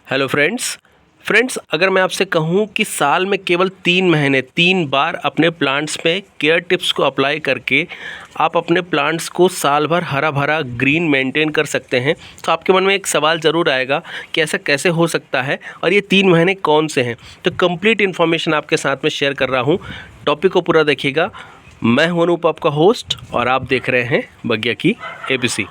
Hello friends अगर मैं आपसे कहूँ कि साल में केवल 3 महीने 3 बार अपने प्लांट्स पे केयर टिप्स को अप्लाई करके आप अपने प्लांट्स को साल भर हरा भरा ग्रीन मेंटेन कर सकते हैं, तो आपके मन में एक सवाल ज़रूर आएगा कि ऐसा कैसे हो सकता है और ये 3 महीने कौन से हैं। तो कंप्लीट इन्फॉर्मेशन आपके साथ में शेयर कर रहा हूँ, टॉपिक को पूरा देखिएगा। मैं हूं अनूप, आपका होस्ट, और आप देख रहे हैं बगिया की ABC।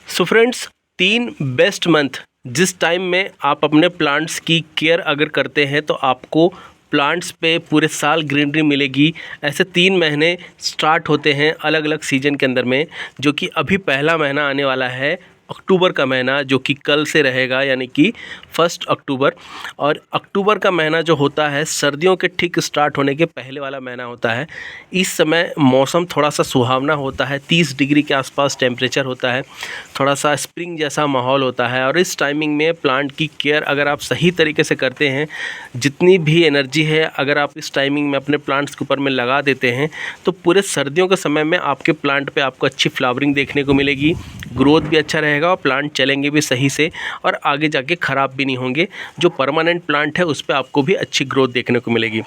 So friends, 3 best month जिस टाइम में आप अपने प्लांट्स की केयर अगर करते हैं तो आपको प्लांट्स पे पूरे साल ग्रीनरी मिलेगी। ऐसे 3 महीने स्टार्ट होते हैं अलग अलग सीजन के अंदर में, जो कि अभी पहला महीना आने वाला है अक्टूबर का महीना, जो कि कल से रहेगा, यानी कि 1 अक्टूबर। और अक्टूबर का महीना जो होता है सर्दियों के ठीक स्टार्ट होने के पहले वाला महीना होता है। इस समय मौसम थोड़ा सा सुहावना होता है, 30 डिग्री के आसपास टेम्परेचर होता है, थोड़ा सा स्प्रिंग जैसा माहौल होता है। और इस टाइमिंग में प्लांट की केयर अगर आप सही तरीके से करते हैं, जितनी भी एनर्जी है अगर आप इस टाइमिंग में अपने प्लांट्स के ऊपर में लगा देते हैं, तो पूरे सर्दियों के समय में आपके प्लांट पे आपको अच्छी फ्लावरिंग देखने को मिलेगी, ग्रोथ भी अच्छा रहेगा और प्लांट चलेंगे भी सही से और आगे जाके ख़राब भी नहीं होंगे। जो परमानेंट प्लांट है उस पर आपको भी अच्छी ग्रोथ देखने को मिलेगी।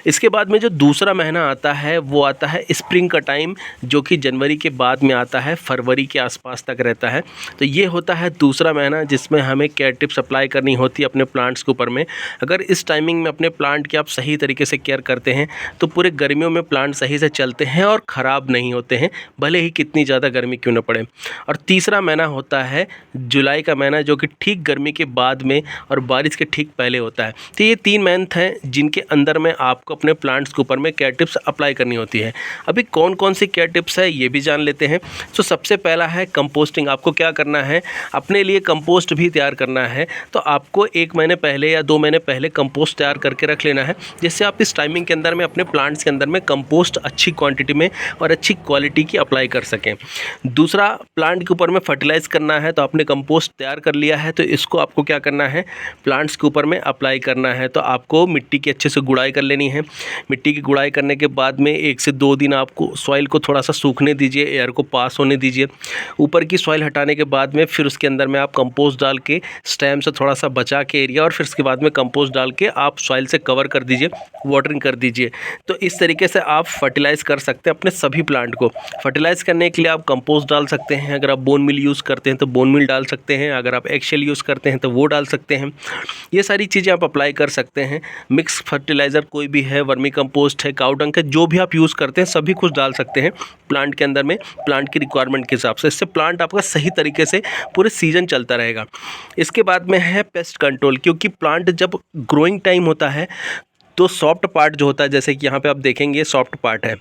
इसके बाद में जो दूसरा महीना आता है वो आता है स्प्रिंग का टाइम, जो कि जनवरी के बाद में आता है, फरवरी के आसपास तक रहता है। तो ये होता है दूसरा महीना जिसमें हमें केयर टिप्स अप्लाई करनी होती है अपने प्लांट्स के ऊपर में। अगर इस टाइमिंग में अपने प्लांट की आप सही तरीके से केयर करते हैं तो पूरे गर्मियों में प्लांट सही से चलते हैं और ख़राब नहीं होते हैं, भले ही कितनी ज़्यादा गर्मी क्यों न पड़े। और तीसरा महीना होता है जुलाई का महीना, जो कि ठीक गर्मी के बाद में और बारिश के ठीक पहले होता है। तो ये 3 मंथ हैं जिनके अंदर में आपको अपने प्लांट्स के ऊपर में केयर टिप्स अप्लाई करनी होती है। अभी कौन कौन सी केयर टिप्स है ये भी जान लेते हैं। तो सबसे पहला है कंपोस्टिंग। आपको क्या करना है, अपने लिए कंपोस्ट भी तैयार करना है। तो आपको 1 महीने पहले या 2 महीने पहले कंपोस्ट तैयार करके रख लेना है, जिससे आप इस टाइमिंग के अंदर में अपने प्लांट्स के अंदर में कंपोस्ट अच्छी क्वांटिटी में और अच्छी क्वालिटी की अप्लाई कर सकें। दूसरा, प्लांट के ऊपर में फर्टिलाइज करना है। तो आपने कंपोस्ट तैयार कर लिया है, तो इसको आपको क्या करना है, प्लांट्स के ऊपर में अप्लाई करना है। तो आपको मिट्टी की अच्छे से गुड़ाई कर लेनी है। मिट्टी की गुड़ाई करने के बाद में 1 से 2 दिन आपको सॉइल को थोड़ा सा सूखने दीजिए, एयर को पास होने दीजिए। ऊपर की सॉइल हटाने के बाद में फिर उसके अंदर में आप कंपोस्ट डाल के स्टेम से थोड़ा सा बचा के एरिया, और फिर उसके बाद में कंपोस्ट डाल के आप सॉइल से कवर कर दीजिए, वाटरिंग कर दीजिए। तो इस तरीके से आप फर्टिलाइज़ कर सकते हैं अपने सभी प्लांट को। फर्टिलाइज़ करने के लिए आप कंपोस्ट डाल सकते हैं, अगर आप बोन मिल यूज़ करते हैं तो बोन मिल डाल सकते हैं, अगर आप एगशेल यूज़ करते हैं तो वो डाल सकते हैं। ये सारी चीज़ें आप अप्लाई कर सकते हैं। मिक्स फर्टिलाइज़र कोई भी है, वर्मी कंपोस्ट है, काऊ डंग है, जो भी आप यूज़ करते हैं सभी कुछ डाल सकते हैं प्लांट के अंदर में, प्लांट की रिक्वायरमेंट के हिसाब से। इससे प्लांट आपका सही तरीके से पूरे सीजन चलता रहेगा। इसके बाद में है पेस्ट कंट्रोल, क्योंकि प्लांट जब ग्रोइंग टाइम होता है तो सॉफ्ट पार्ट जो होता है, जैसे कि यहाँ पे आप देखेंगे सॉफ्ट पार्ट है,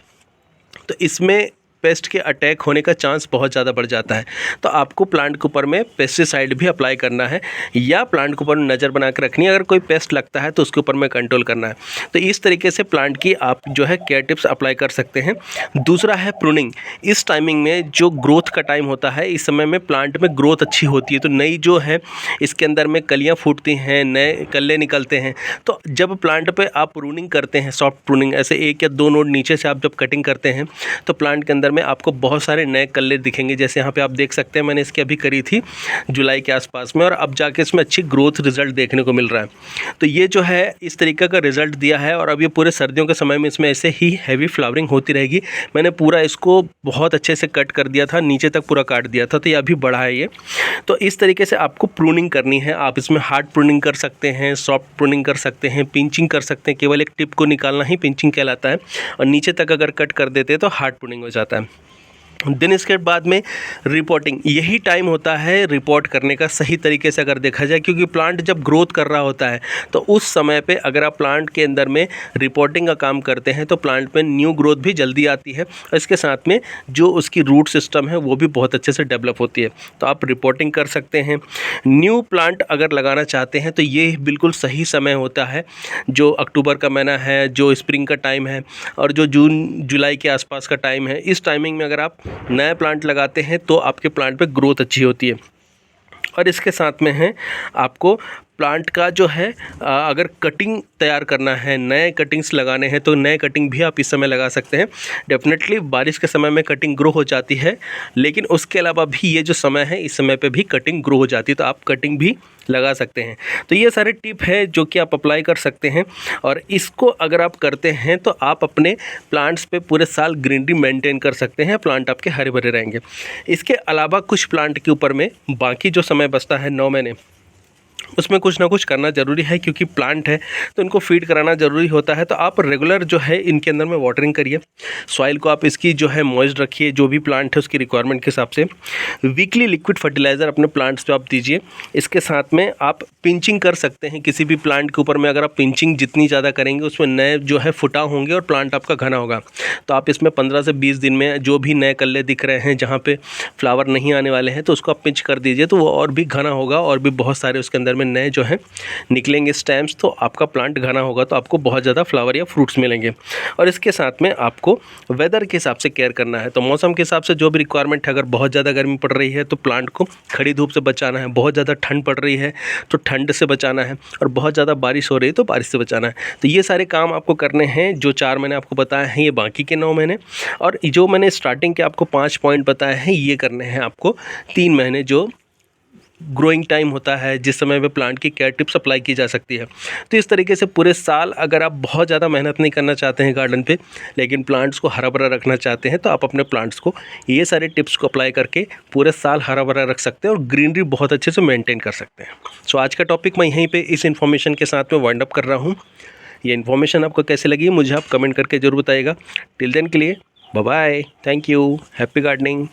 तो इसमें पेस्ट के अटैक होने का चांस बहुत ज़्यादा बढ़ जाता है। तो आपको प्लांट के ऊपर में पेस्टिसाइड भी अप्लाई करना है, या प्लांट के ऊपर नज़र बना कर रखनी है। अगर कोई पेस्ट लगता है तो उसके ऊपर में कंट्रोल करना है। तो इस तरीके से प्लांट की आप जो है केयर टिप्स अप्लाई कर सकते हैं। दूसरा है प्रूनिंग। इस टाइमिंग में जो ग्रोथ का टाइम होता है, इस समय में प्लांट में ग्रोथ अच्छी होती है, तो नई जो है इसके अंदर में कलियाँ फूटती हैं, नए कल्ले निकलते हैं। तो जब प्लांट पर आप प्रूनिंग करते हैं, सॉफ्ट प्रूनिंग, ऐसे 1 या 2 नोड नीचे से आप जब कटिंग करते हैं तो प्लांट के अंदर में आपको बहुत सारे नए कल्ले दिखेंगे। जैसे यहाँ पे आप देख सकते हैं, मैंने इसकी अभी करी थी जुलाई के आसपास में, और अब जाके इसमें अच्छी ग्रोथ रिजल्ट देखने को मिल रहा है। तो ये जो है इस तरीके का रिजल्ट दिया है, और अब ये पूरे सर्दियों के समय में इसमें ऐसे ही हैवी फ्लावरिंग होती रहेगी। मैंने पूरा इसको बहुत अच्छे से कट कर दिया था, नीचे तक पूरा काट दिया था, तो ये अभी बड़ा है ये। तो इस तरीके से आपको प्रूनिंग करनी है। आप इसमें हार्ड प्रूनिंग कर सकते हैं, सॉफ्ट प्रूनिंग कर सकते हैं, पिंचिंग कर सकते हैं। केवल एक टिप को निकालना ही पिंचिंग कहलाता है, और नीचे तक अगर कट कर देते हैं तो हार्ड प्रूनिंग हो जाता है। दिन इसके बाद में रिपोर्टिंग, यही टाइम होता है रिपोर्ट करने का सही तरीके से अगर देखा जाए, क्योंकि प्लांट जब ग्रोथ कर रहा होता है तो उस समय पे अगर आप प्लांट के अंदर में रिपोर्टिंग का काम करते हैं तो प्लांट में न्यू ग्रोथ भी जल्दी आती है, और इसके साथ में जो उसकी रूट सिस्टम है वो भी बहुत अच्छे से डेवलप होती है। तो आप रिपोर्टिंग कर सकते हैं। न्यू प्लांट अगर लगाना चाहते हैं तो ये बिल्कुल सही समय होता है, जो अक्टूबर का महीना है, जो स्प्रिंग का टाइम है, और जो जून जुलाई के आसपास का टाइम है। इस टाइमिंग में अगर आप नए प्लांट लगाते हैं तो आपके प्लांट पे ग्रोथ अच्छी होती है। और इसके साथ में है आपको प्लांट का जो है अगर कटिंग तैयार करना है, नए कटिंग्स लगाने हैं तो नए कटिंग भी आप इस समय लगा सकते हैं। डेफिनेटली बारिश के समय में कटिंग ग्रो हो जाती है, लेकिन उसके अलावा भी ये जो समय है इस समय पे भी कटिंग ग्रो हो जाती है, तो आप कटिंग भी लगा सकते हैं। तो ये सारे टिप है जो कि आप अप्लाई कर सकते हैं, और इसको अगर आप करते हैं तो आप अपने प्लांट्स पे पूरे साल ग्रीनरी मेंटेन कर सकते हैं, प्लांट आपके हरे भरे रहेंगे। इसके अलावा कुछ प्लांट के ऊपर में बाकी जो समय बचता है 9 महीने, उसमें कुछ ना कुछ करना ज़रूरी है, क्योंकि प्लांट है तो इनको फीड कराना ज़रूरी होता है। तो आप रेगुलर जो है इनके अंदर में वाटरिंग करिए, सॉइल को आप इसकी जो है मॉइस्ट रखिए, जो भी प्लांट है उसकी रिक्वायरमेंट के हिसाब से। वीकली लिक्विड फर्टिलाइज़र अपने प्लांट्स पे आप दीजिए। इसके साथ में आप पिंचिंग कर सकते हैं किसी भी प्लांट के ऊपर में। अगर आप पिंचिंग जितनी ज़्यादा करेंगे उसमें नए जो है फुटाव होंगे और प्लांट आपका घना होगा। तो आप इसमें 15 से 20 दिन में जो भी नए कल्ले दिख रहे हैं जहाँ पे फ्लावर नहीं आने वाले हैं तो उसको आप पिंच कर दीजिए, तो वो और भी घना होगा और भी बहुत सारे उसके अंदर में नए जो हैं निकलेंगे स्टेम्स, तो आपका प्लांट घना होगा, तो आपको बहुत ज़्यादा फ्लावर या फ्रूट्स मिलेंगे। और इसके साथ में आपको वेदर के हिसाब से केयर करना है, तो मौसम के हिसाब से जो भी रिक्वायरमेंट है। अगर बहुत ज़्यादा गर्मी पड़ रही है तो प्लांट को खड़ी धूप से बचाना है, बहुत ज़्यादा ठंड पड़ रही है तो ठंड से बचाना है, और बहुत ज़्यादा बारिश हो रही है तो बारिश से बचाना है। तो ये सारे काम आपको करने हैं। जो 4 महीने आपको बताए हैं ये बाकी के 9 महीने, और जो मैंने स्टार्टिंग के आपको 5 पॉइंट बताए हैं ये करने हैं आपको 3 महीने, जो ग्रोइंग टाइम होता है, जिस समय में प्लांट की केयर टिप्स अप्लाई की जा सकती है। तो इस तरीके से पूरे साल अगर आप बहुत ज़्यादा मेहनत नहीं करना चाहते हैं गार्डन पे, लेकिन प्लांट्स को हरा भरा रखना चाहते हैं, तो आप अपने प्लांट्स को ये सारे टिप्स को अप्लाई करके पूरे साल हरा भरा रख सकते हैं और ग्रीनरी बहुत अच्छे से मेंटेन कर सकते हैं। सो आज का टॉपिक मैं यहीं पे इस इन्फॉर्मेशन के साथ में वाइंड अप कर रहा हूँ। ये इन्फॉर्मेशन आपको कैसे लगी मुझे आप कमेंट करके ज़रूर बताइएगा। टिल देन के लिए bye bye, thank you, happy gardening.